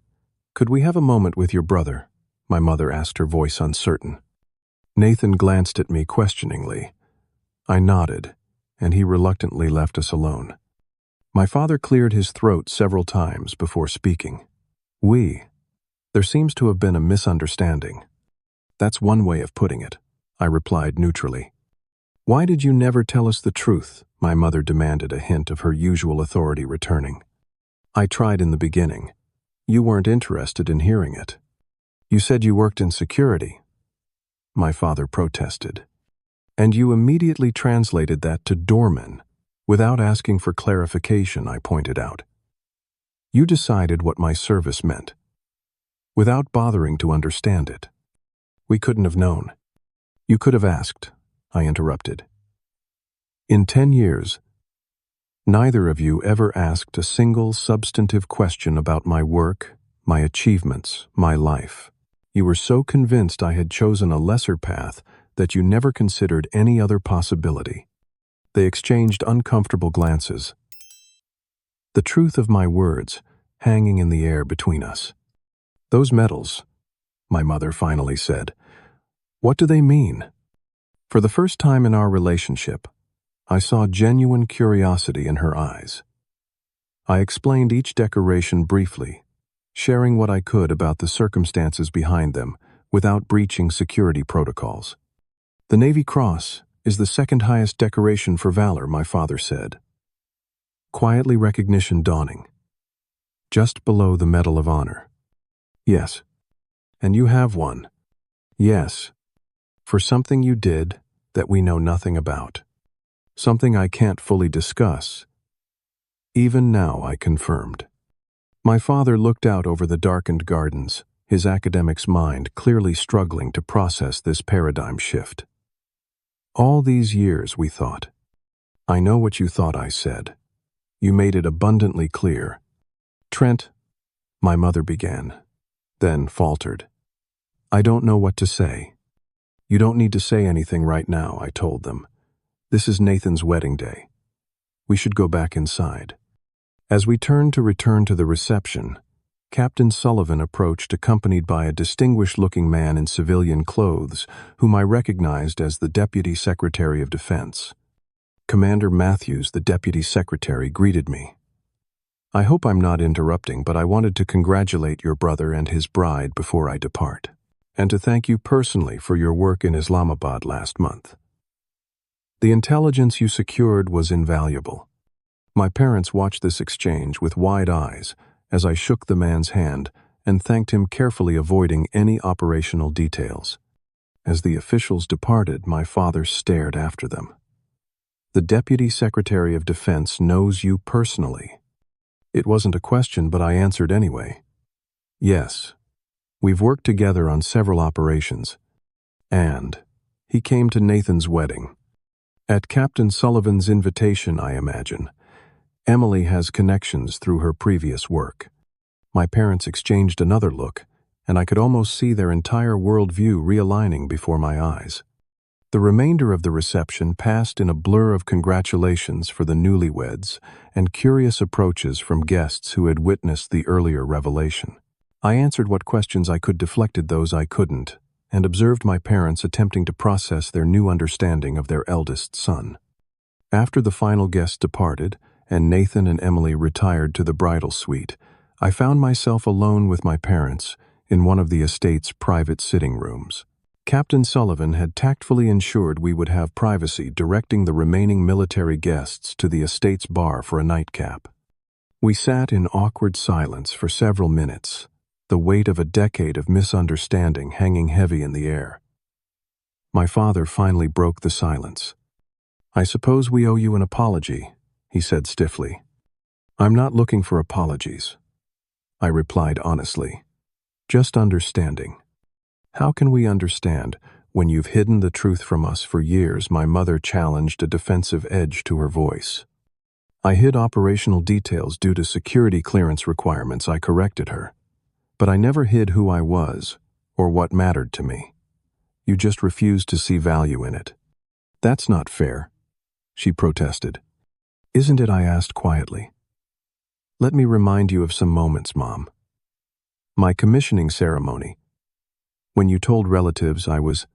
could we have a moment with your brother? My mother asked, her voice uncertain. Nathan glanced at me questioningly. I nodded, and he reluctantly left us alone. My father cleared his throat several times before speaking. There seems to have been a misunderstanding. That's one way of putting it, I replied neutrally. Why did you never tell us the truth? My mother demanded, a hint of her usual authority returning. I tried in the beginning. You weren't interested in hearing it. You said you worked in security. My father protested. And you immediately translated that to doorman, without asking for clarification, I pointed out. You decided what my service meant, without bothering to understand it. We couldn't have known. You could have asked, I interrupted. In 10 years, neither of you ever asked a single substantive question about my work, my achievements, my life. You were so convinced I had chosen a lesser path that you never considered any other possibility. They exchanged uncomfortable glances, the truth of my words hanging in the air between us. Those medals, my mother finally said. What do they mean? For the first time in our relationship, I saw genuine curiosity in her eyes. I explained each decoration briefly, sharing what I could about the circumstances behind them without breaching security protocols. The Navy Cross is the second highest decoration for valor, my father said. Quietly, recognition dawning. Just below the Medal of Honor. Yes. And you have one. Yes. For something you did that we know nothing about. Something I can't fully discuss. Even now, I confirmed. My father looked out over the darkened gardens, his academic's mind clearly struggling to process this paradigm shift. All these years, we thought. "I know what you thought I said. You made it abundantly clear." "Trent," my mother began, then faltered. "I don't know what to say." "You don't need to say anything right now," I told them. "This is Nathan's wedding day. We should go back inside." As we turned to return to the reception, Captain Sullivan approached accompanied by a distinguished-looking man in civilian clothes, whom I recognized as the Deputy Secretary of Defense. Commander Matthews, the Deputy Secretary, greeted me. "I hope I'm not interrupting, but I wanted to congratulate your brother and his bride before I depart, and to thank you personally for your work in Islamabad last month. The intelligence you secured was invaluable." My parents watched this exchange with wide eyes as I shook the man's hand and thanked him, carefully avoiding any operational details. As the officials departed, my father stared after them. "The Deputy Secretary of Defense knows you personally." It wasn't a question, but I answered anyway. "Yes. We've worked together on several operations. And he came to Nathan's wedding. At Captain Sullivan's invitation, I imagine. Emily has connections through her previous work." My parents exchanged another look, and I could almost see their entire worldview realigning before my eyes. The remainder of the reception passed in a blur of congratulations for the newlyweds and curious approaches from guests who had witnessed the earlier revelation. I answered what questions I could, deflected those I couldn't, and observed my parents attempting to process their new understanding of their eldest son. After the final guest departed, and Nathan and Emily retired to the bridal suite, I found myself alone with my parents in one of the estate's private sitting rooms. Captain Sullivan had tactfully ensured we would have privacy, directing the remaining military guests to the estate's bar for a nightcap. We sat in awkward silence for several minutes, the weight of a decade of misunderstanding hanging heavy in the air. My father finally broke the silence. "I suppose we owe you an apology," he said stiffly. "I'm not looking for apologies," I replied honestly. "Just understanding." "How can we understand when you've hidden the truth from us for years?" My mother challenged, a defensive edge to her voice. "I hid operational details due to security clearance requirements," I corrected her. "But I never hid who I was or what mattered to me. You just refused to see value in it." "That's not fair," she protested. "Isn't it?" I asked quietly. "Let me remind you of some moments, Mom. My commissioning ceremony, when you told relatives I was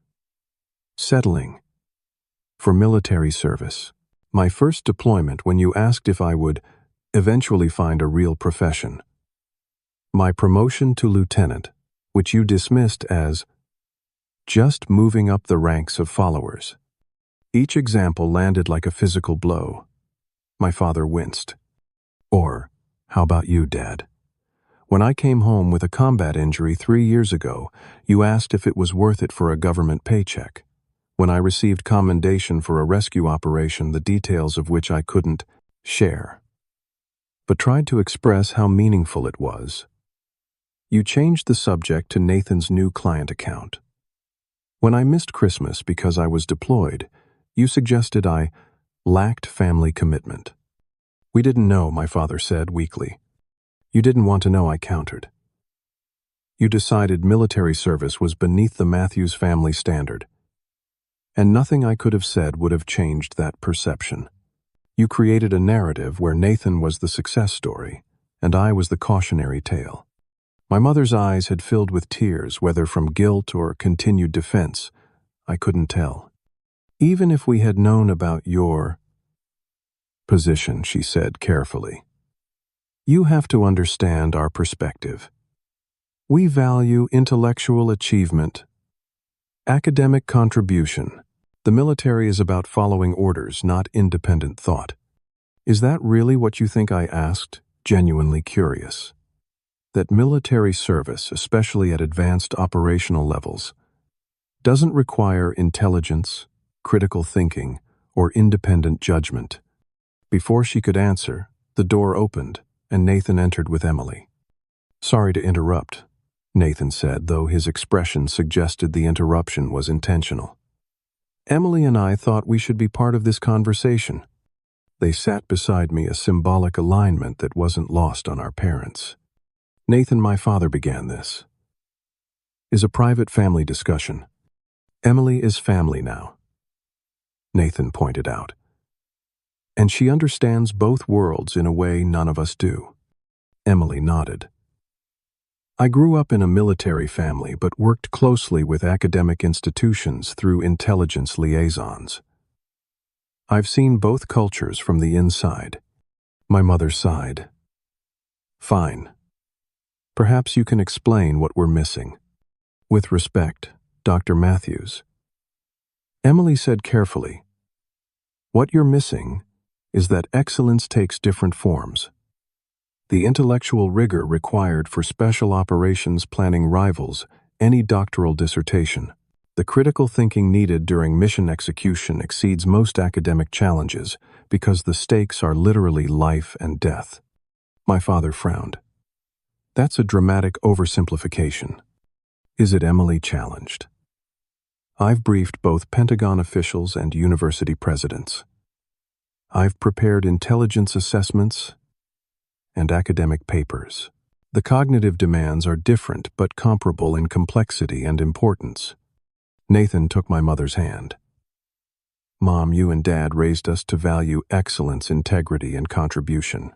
settling for military service. My first deployment, when you asked if I would eventually find a real profession. My promotion to lieutenant, which you dismissed as just moving up the ranks of followers." Each example landed like a physical blow. My father winced. "Or, how about you, Dad? When I came home with a combat injury 3 years ago, you asked if it was worth it for a government paycheck. When I received commendation for a rescue operation, the details of which I couldn't share, but tried to express how meaningful it was, you changed the subject to Nathan's new client account. When I missed Christmas because I was deployed, you suggested I lacked family commitment." "We didn't know," my father said weakly. "You didn't want to know," I countered. "You decided military service was beneath the Matthews family standard. And nothing I could have said would have changed that perception. You created a narrative where Nathan was the success story, and I was the cautionary tale." My mother's eyes had filled with tears, whether from guilt or continued defense. I couldn't tell. "Even if we had known about your position," she said carefully, "you have to understand our perspective. We value intellectual achievement, academic contribution. The military is about following orders, not independent thought." "Is that really what you think?" I asked, genuinely curious. "That military service, especially at advanced operational levels, doesn't require intelligence, critical thinking, or independent judgment?" Before she could answer, the door opened, and Nathan entered with Emily. "Sorry to interrupt," Nathan said, though his expression suggested the interruption was intentional. "Emily and I thought we should be part of this conversation." They sat beside me, a symbolic alignment that wasn't lost on our parents. Nathan, my father, began this. Is a private family discussion. Emily is family now, Nathan pointed out. And she understands both worlds in a way none of us do. Emily nodded. I grew up in a military family but worked closely with academic institutions through intelligence liaisons. I've seen both cultures from the inside. My mother sighed. Fine. Perhaps you can explain what we're missing. With respect, Dr. Matthews. Emily said carefully, what you're missing is that excellence takes different forms. The intellectual rigor required for special operations planning rivals any doctoral dissertation. The critical thinking needed during mission execution exceeds most academic challenges because the stakes are literally life and death. My father frowned. That's a dramatic oversimplification. Is it? Emily challenged. I've briefed both Pentagon officials and university presidents. I've prepared intelligence assessments and academic papers. The cognitive demands are different but comparable in complexity and importance. Nathan took my mother's hand. Mom, you and Dad raised us to value excellence, integrity, and contribution.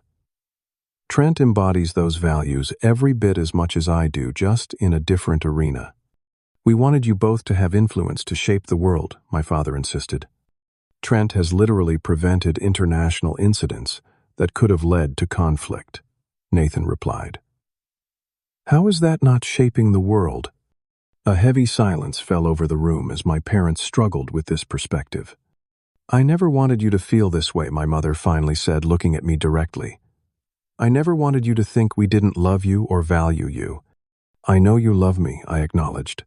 Trent embodies those values every bit as much as I do, just in a different arena. We wanted you both to have influence to shape the world, my father insisted. Trent has literally prevented international incidents that could have led to conflict, Nathan replied. How is that not shaping the world? A heavy silence fell over the room as my parents struggled with this perspective. I never wanted you to feel this way, my mother finally said, looking at me directly. I never wanted you to think we didn't love you or value you. I know you love me, I acknowledged.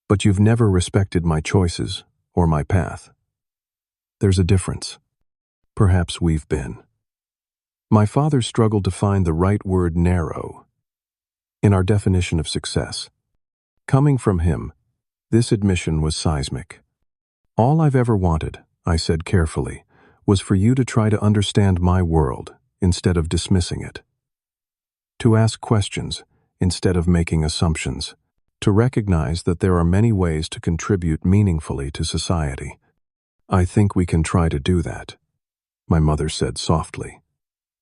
But you've never respected my choices or my path. There's a difference. Perhaps we've been. My father struggled to find the right word, narrow, in our definition of success. Coming from him, this admission was seismic. All I've ever wanted, I said carefully, was for you to try to understand my world instead of dismissing it. To ask questions instead of making assumptions. To recognize that there are many ways to contribute meaningfully to society. I think we can try to do that, my mother said softly.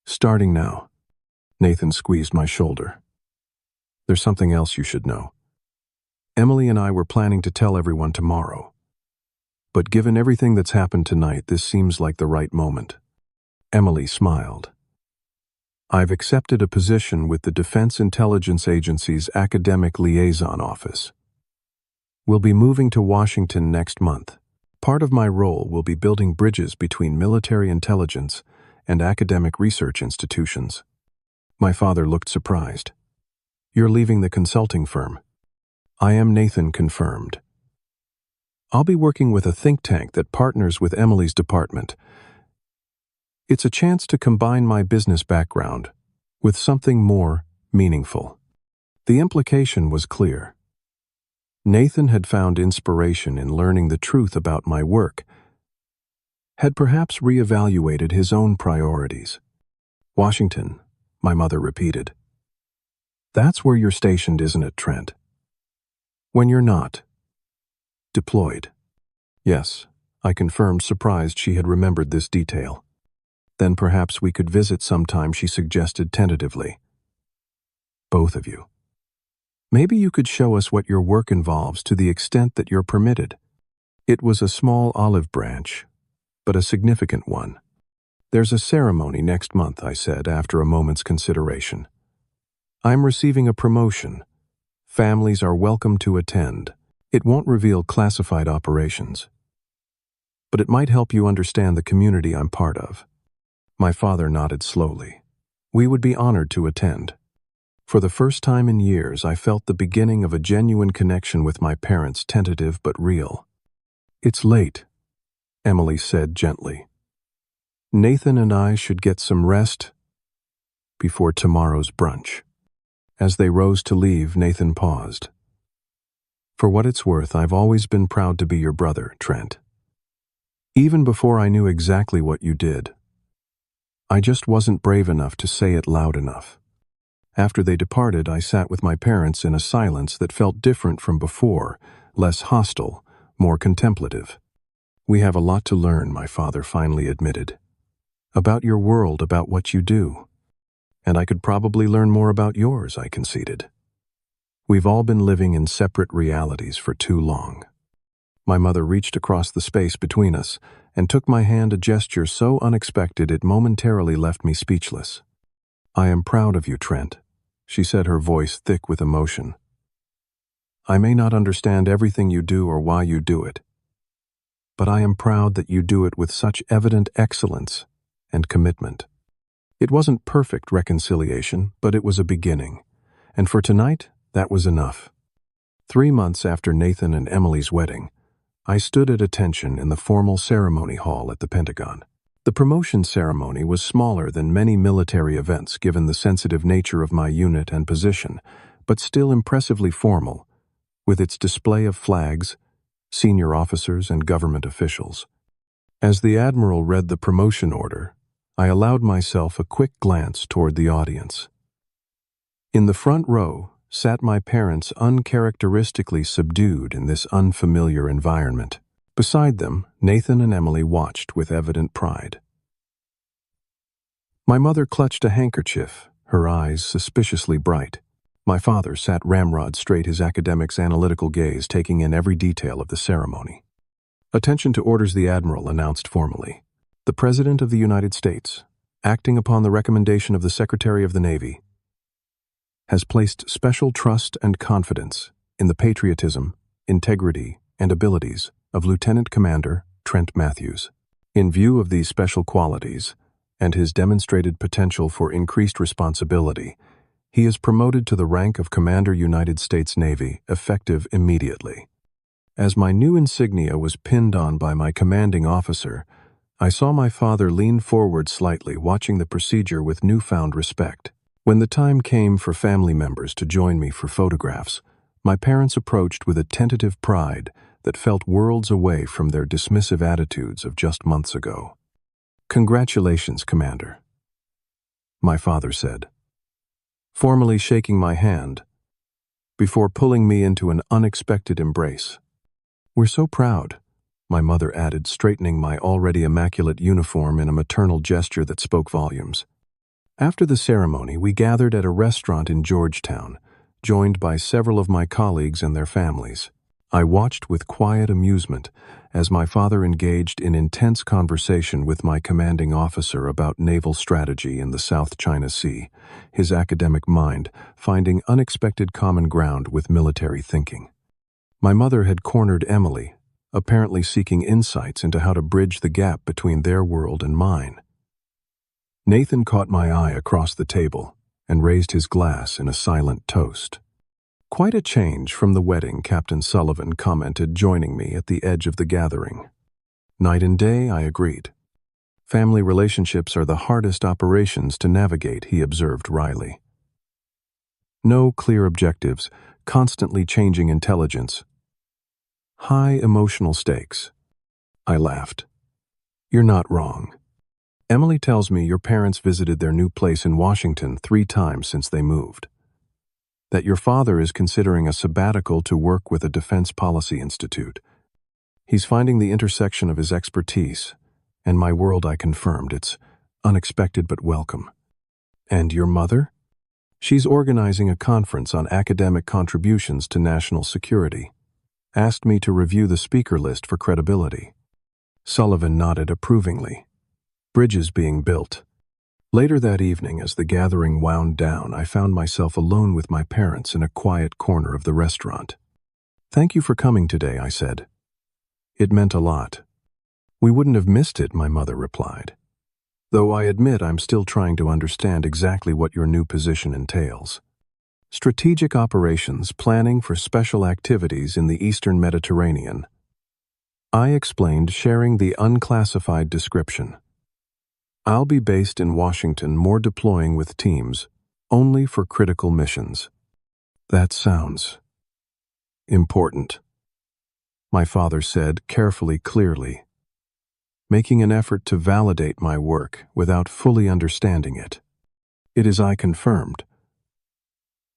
Starting now. Nathan squeezed my shoulder. There's something else you should know. Emily and I were planning to tell everyone tomorrow. But given everything that's happened tonight, this seems like the right moment. Emily smiled. I've accepted a position with the Defense Intelligence Agency's Academic Liaison Office. We'll be moving to Washington next month. Part of my role will be building bridges between military intelligence and academic research institutions. My father looked surprised. You're leaving the consulting firm? I am, Nathan confirmed. I'll be working with a think tank that partners with Emily's department. It's a chance to combine my business background with something more meaningful. The implication was clear. Nathan had found inspiration in learning the truth about my work, had perhaps reevaluated his own priorities. Washington, my mother repeated. That's where you're stationed, isn't it, Trent? When you're not. Deployed. Yes, I confirmed, surprised she had remembered this detail. Then perhaps we could visit sometime, she suggested tentatively. Both of you. Maybe you could show us what your work involves to the extent that you're permitted. It was a small olive branch, but a significant one. There's a ceremony next month, I said after a moment's consideration. I'm receiving a promotion. Families are welcome to attend. It won't reveal classified operations. But it might help you understand the community I'm part of. My father nodded slowly. We would be honored to attend. For the first time in years, I felt the beginning of a genuine connection with my parents, tentative but real. It's late, Emily said gently. Nathan and I should get some rest before tomorrow's brunch. As they rose to leave, Nathan paused. For what it's worth, I've always been proud to be your brother, Trent. Even before I knew exactly what you did. I just wasn't brave enough to say it loud enough. After they departed, I sat with my parents in a silence that felt different from before, less hostile, more contemplative. We have a lot to learn, my father finally admitted. About your world, about what you do. And I could probably learn more about yours, I conceded. We've all been living in separate realities for too long. My mother reached across the space between us and took my hand, a gesture so unexpected it momentarily left me speechless. I am proud of you, Trent, she said, her voice thick with emotion. I may not understand everything you do or why you do it, but I am proud that you do it with such evident excellence and commitment. It wasn't perfect reconciliation, but it was a beginning. And for tonight, that was enough. 3 months after Nathan and Emily's wedding, I stood at attention in the formal ceremony hall at the Pentagon. The promotion ceremony was smaller than many military events given the sensitive nature of my unit and position, but still impressively formal, with its display of flags, senior officers, and government officials. As the Admiral read the promotion order, I allowed myself a quick glance toward the audience. In the front row sat my parents, uncharacteristically subdued in this unfamiliar environment. Beside them, Nathan and Emily watched with evident pride. My mother clutched a handkerchief, her eyes suspiciously bright. My father sat ramrod straight, his academic's analytical gaze taking in every detail of the ceremony. Attention to orders, the Admiral announced formally. The President of the United States, acting upon the recommendation of the Secretary of the Navy, has placed special trust and confidence in the patriotism, integrity, and abilities of Lieutenant Commander Trent Matthews. In view of these special qualities and his demonstrated potential for increased responsibility, he is promoted to the rank of Commander United States Navy, effective immediately. As my new insignia was pinned on by my commanding officer, I saw my father lean forward slightly, watching the procedure with newfound respect. When the time came for family members to join me for photographs, my parents approached with a tentative pride that felt worlds away from their dismissive attitudes of just months ago. "Congratulations, Commander," my father said, formally shaking my hand before pulling me into an unexpected embrace. "We're so proud," my mother added, straightening my already immaculate uniform in a maternal gesture that spoke volumes. After the ceremony, we gathered at a restaurant in Georgetown, joined by several of my colleagues and their families. I watched with quiet amusement as my father engaged in intense conversation with my commanding officer about naval strategy in the South China Sea, his academic mind finding unexpected common ground with military thinking. My mother had cornered Emily, apparently seeking insights into how to bridge the gap between their world and mine. Nathan caught my eye across the table and raised his glass in a silent toast. "Quite a change from the wedding," Captain Sullivan commented, joining me at the edge of the gathering. "Night and day," I agreed. "Family relationships are the hardest operations to navigate," he observed wryly. "No clear objectives, constantly changing intelligence. High emotional stakes." I laughed. "You're not wrong. Emily tells me your parents visited their new place in Washington 3 times since they moved. That your father is considering a sabbatical to work with a defense policy institute. He's finding the intersection of his expertise and my world," I confirmed. "It's unexpected but welcome." "And your mother?" "She's organizing a conference on academic contributions to national security. Asked me to review the speaker list for credibility." Sullivan nodded approvingly. Bridges being built. Later that evening, as the gathering wound down, I found myself alone with my parents in a quiet corner of the restaurant. "Thank you for coming today," I said. "It meant a lot." "We wouldn't have missed it," my mother replied. "Though I admit I'm still trying to understand exactly what your new position entails." "Strategic operations, planning for special activities in the Eastern Mediterranean," I explained, sharing the unclassified description. "I'll be based in Washington, more deploying with teams, only for critical missions." "That sounds important," my father said, carefully, clearly. making an effort to validate my work without fully understanding it. It is, I confirmed.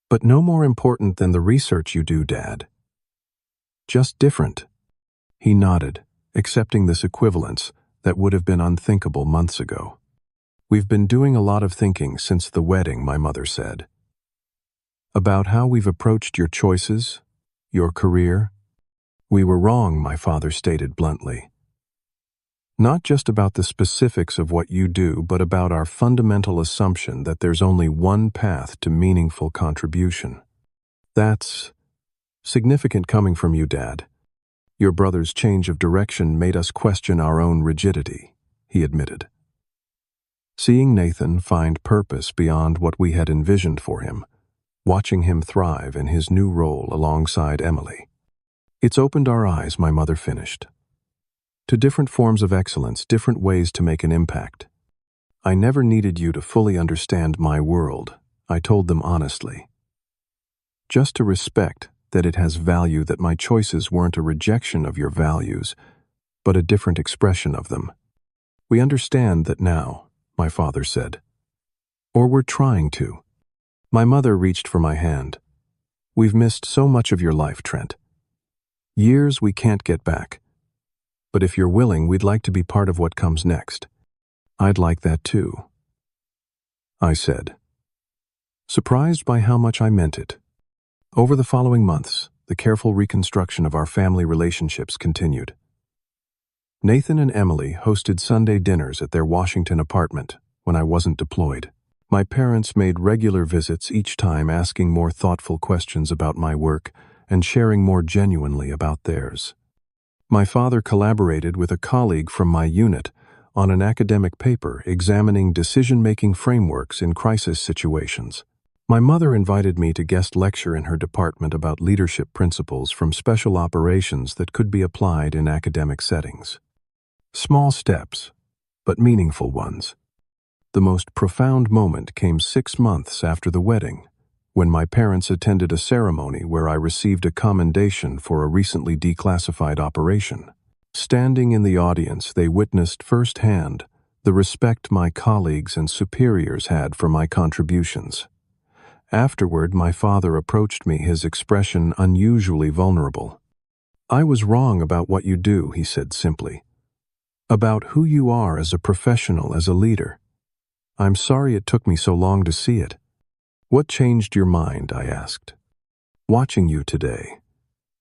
But no more important than the research you do, Dad. Just different. He nodded, accepting this equivalence that would have been unthinkable months ago. We've been doing a lot of thinking since the wedding, my mother said. About how we've approached your choices, your career. We were wrong, my father stated bluntly. Not just about the specifics of what you do, but about our fundamental assumption that there's only one path to meaningful contribution. That's significant coming from you, Dad. Your brother's change of direction made us question our own rigidity, he admitted. Seeing Nathan find purpose beyond what we had envisioned for him, watching him thrive in his new role alongside Emily. It's opened our eyes, my mother finished. To different forms of excellence, different ways to make an impact. I never needed you to fully understand my world, I told them honestly. Just to respect that it has value, that my choices weren't a rejection of your values, but a different expression of them. We understand that now, my father said. Or we're trying to. My mother reached for my hand. We've missed so much of your life, Trent. Years we can't get back. But if you're willing, we'd like to be part of what comes next. I'd like that too, I said, surprised by how much I meant it. Over the following months, the careful reconstruction of our family relationships continued. Nathan and Emily hosted Sunday dinners at their Washington apartment when I wasn't deployed. My parents made regular visits, each time asking more thoughtful questions about my work and sharing more genuinely about theirs. My father collaborated with a colleague from my unit on an academic paper examining decision-making frameworks in crisis situations. My mother invited me to guest lecture in her department about leadership principles from special operations that could be applied in academic settings. Small steps, but meaningful ones. The most profound moment came 6 months after the wedding, when my parents attended a ceremony where I received a commendation for a recently declassified operation. Standing in the audience, they witnessed firsthand the respect my colleagues and superiors had for my contributions. Afterward, my father approached me, his expression unusually vulnerable. I was wrong about what you do, he said simply. About who you are as a professional, as a leader. I'm sorry it took me so long to see it. What changed your mind, I asked. Watching you today.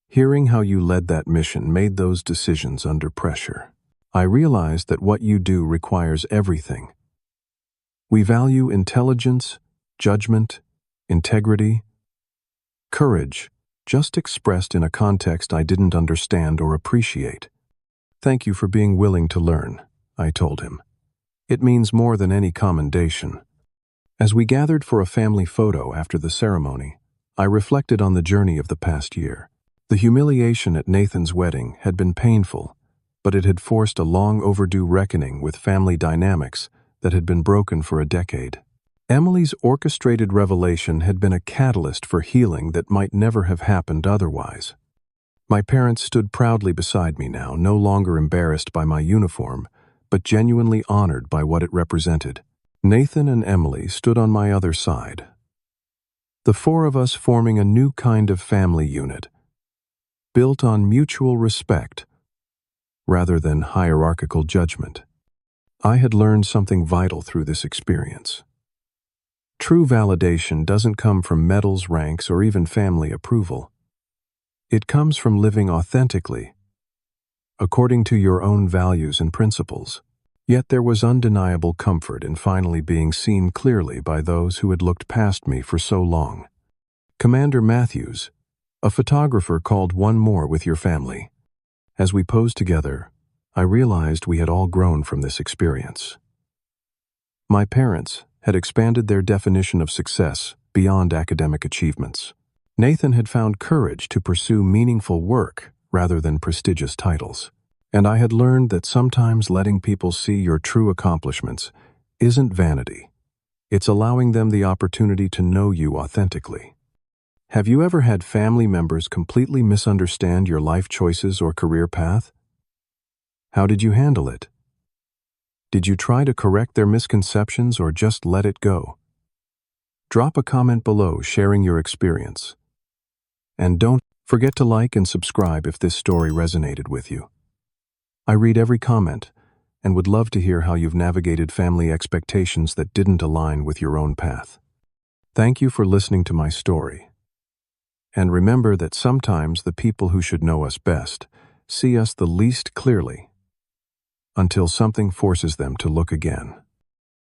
Hearing how you led that mission, made those decisions under pressure. I realized that what you do requires everything. We value intelligence, judgment, integrity, courage, just expressed in a context I didn't understand or appreciate. Thank you for being willing to learn, I told him. It means more than any commendation. As we gathered for a family photo after the ceremony, I reflected on the journey of the past year. The humiliation at Nathan's wedding had been painful, but it had forced a long overdue reckoning with family dynamics that had been broken for a decade. Emily's orchestrated revelation had been a catalyst for healing that might never have happened otherwise. My parents stood proudly beside me now, no longer embarrassed by my uniform, but genuinely honored by what it represented. Nathan and Emily stood on my other side. The four of us forming a new kind of family unit, built on mutual respect rather than hierarchical judgment. I had learned something vital through this experience. True validation doesn't come from medals, ranks, or even family approval. It comes from living authentically, according to your own values and principles. Yet there was undeniable comfort in finally being seen clearly by those who had looked past me for so long. Commander Matthews, a photographer, called one more with your family. As we posed together, I realized we had all grown from this experience. My parents had expanded their definition of success beyond academic achievements. Nathan had found courage to pursue meaningful work rather than prestigious titles. And I had learned that sometimes letting people see your true accomplishments isn't vanity. It's allowing them the opportunity to know you authentically. Have you ever had family members completely misunderstand your life choices or career path? How did you handle it? Did you try to correct their misconceptions or just let it go? Drop a comment below sharing your experience. And don't forget to like and subscribe if this story resonated with you. I read every comment and would love to hear how you've navigated family expectations that didn't align with your own path. Thank you for listening to my story. And remember that sometimes the people who should know us best see us the least clearly until something forces them to look again.